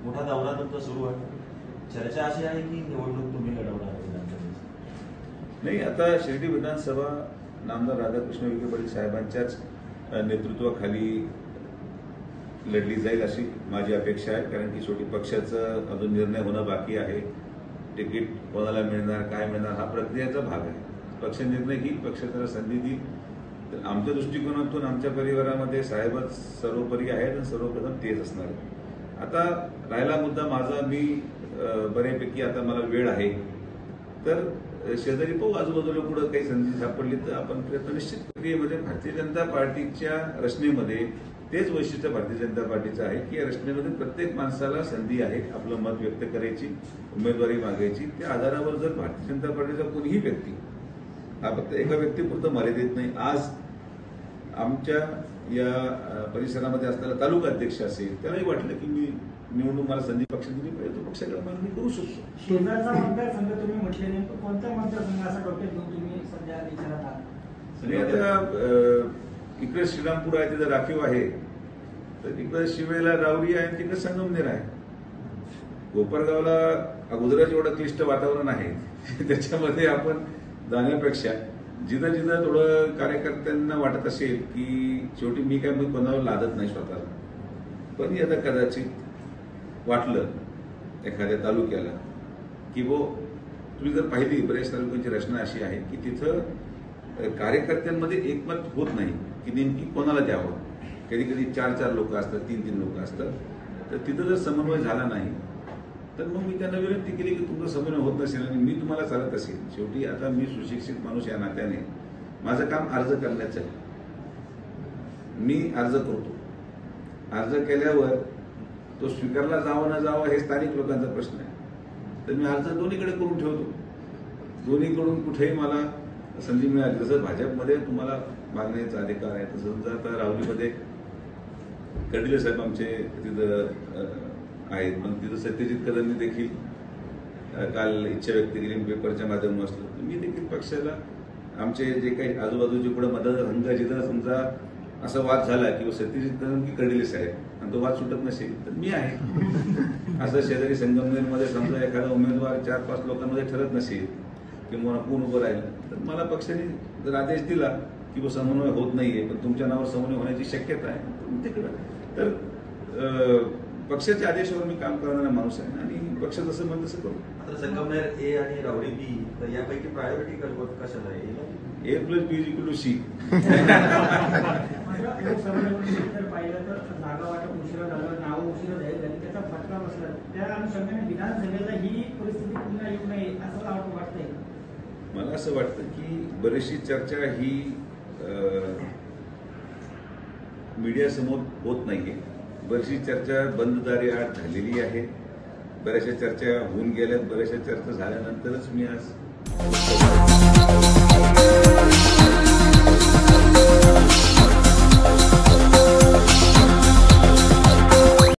मोठा दौरा तुमचा सुरू आहे, चर्चा अशी आहे की निवडणूक तुम्ही लढवणार? नाही, आता शिर्डी विधानसभा नामदार राधाकृष्ण विखे पाटील साहेबांच्याच नेतृत्वाखाली लढली जाईल अशी माझी अपेक्षा आहे. कारण की शेवटी पक्षाचं अजून निर्णय होणं बाकी आहे. तिकीट कोणाला मिळणार, काय मिळणार हा प्रक्रियेचा भाग आहे. पक्ष निर्णय घेईल, पक्ष त्याला संधी देईल. तर आमच्या दृष्टिकोनातून आमच्या परिवारामध्ये साहेबच सर्वोपरी आहेत आणि सर्वप्रथम तेच असणार आहे. आता राहिला मुद्दा माझा, मी बऱ्यापैकी आता मला वेळ आहे, तर शेजारी पाहू आजूबाजूला कुठं काही संधी सापडली तर आपण प्रयत्न निश्चित प्रक्रियेमध्ये भारतीय जनता पार्टीच्या रचनेमध्ये तेच वैशिष्ट्य भारतीय जनता पार्टीचं आहे की या रचनेमध्ये प्रत्येक माणसाला संधी आहे आपलं मत व्यक्त करायची, उमेदवारी मागायची. त्या आधारावर जर भारतीय जनता पार्टीचा कोणीही व्यक्ती, हा फक्त एका व्यक्तीपुरतं मर्यादित नाही, आज आमच्या या परिसरामध्ये असलेला तालुका अध्यक्ष असेल त्यालाही वाटलं की मी निवडून मला संधी पक्ष दिली पाहिजे, तो पक्षाकडे मागणी करू शकतो. शेजारचा मतदारसंघ तुम्ही म्हटले नाही, कोणता मतदारसंघ असा डोक्यात घेऊन तुम्ही सध्या विचारात आहात? आणि आता इकडे श्रीरामपूर आहे, तिथं राखीव आहे, तर तिकडे शिवेला रावरी आहे, तिकडे संगमनेर आहे. कोपरगावला अगोदरच एवढं क्लिष्ट वातावरण आहे, त्याच्यामध्ये आपण जाण्यापेक्षा जिथं जिथं थोडं कार्यकर्त्यांना वाटत असेल की शेवटी मी कोणावर लादत नाही स्वतःला, पण आता कदाचित वाटलं एखाद्या तालुक्याला की तुम्ही जर पाहिली बऱ्याच तालुक्यांची रचना अशी आहे की तिथं कार्यकर्त्यांमध्ये एकमत होत नाही की नेमकी कोणाला द्यावं. कधी कधी 4-4 लोक असतात, 3-3 लोक असतात. तर तिथं जर समन्वय झाला नाही तर मग मी त्यांना विनंती केली की तुमचा समन्वय होत नसेल आणि मी तुम्हाला चालत असेल. शेवटी आता मी सुशिक्षित माणूस या नात्याने माझं काम अर्ज करण्याचं आहे. मी अर्ज करतो, अर्ज केल्यावर तो स्वीकारला जावा न जावा हे स्थानिक लोकांचा प्रश्न आहे. तर मी अर्ज दोन्हीकडे करून ठेवतो, दोन्हीकडून कुठेही मला संधी मिळाली. जसं भाजपमध्ये तुम्हाला मागण्याचा अधिकार आहे, तसं जर आता राहुरीमध्ये कर्डिले साहेब आमचे तिथं आहेत, मग तिथं सत्यजित कदमनी देखील काल इच्छा व्यक्त केली पेपरच्या माध्यमातून असलं. तर मी देखील पक्षाला आमचे जे काही आजूबाजूचे पुढे मतदारसंघ जिथं समजा असा वाद झाला की सत्यजित कदम की कर्डिले साहेब आणि तो वाद सुटत नसेल तर मी आहे. असं शेजारी संगमनेरमध्ये समजा एखादा उमेदवार 4-5 लोकांमध्ये ठरत नसेल किंवा कोण उभं राहिलं तर मला पक्षाने जर आदेश दिला की समन्वय होत नाहीये पण तुमच्या नावावर समन्वय होण्याची शक्यता आहे तिकडं, तर पक्षाच्या आदेशावर मी काम करणारा माणूस आहे आणि पक्ष जसं म्हणत तसं करू. आता संगमनेर ए आणि राहुरी बी, तर यापैकी प्रायोरिटी कशाला आहे? A+B=C. पाहिलं तर जागा वाटप उशिरा झालं, नाव उशिरा झाली, त्याचा फटका बसला. त्या अनुषंगाने विधानसभेला ही परिस्थिती पुन्हा येऊ नये असं वाटतंय. मला असं वाटतं की बरीचशी चर्चा ही मीडियासमोर होत नाहीये. बरीचशी चर्चा बंद दारी आड झालेली आहे. बऱ्याचशा चर्चा होऊन गेल्यात, बऱ्याचशा चर्चा झाल्यानंतरच मी आज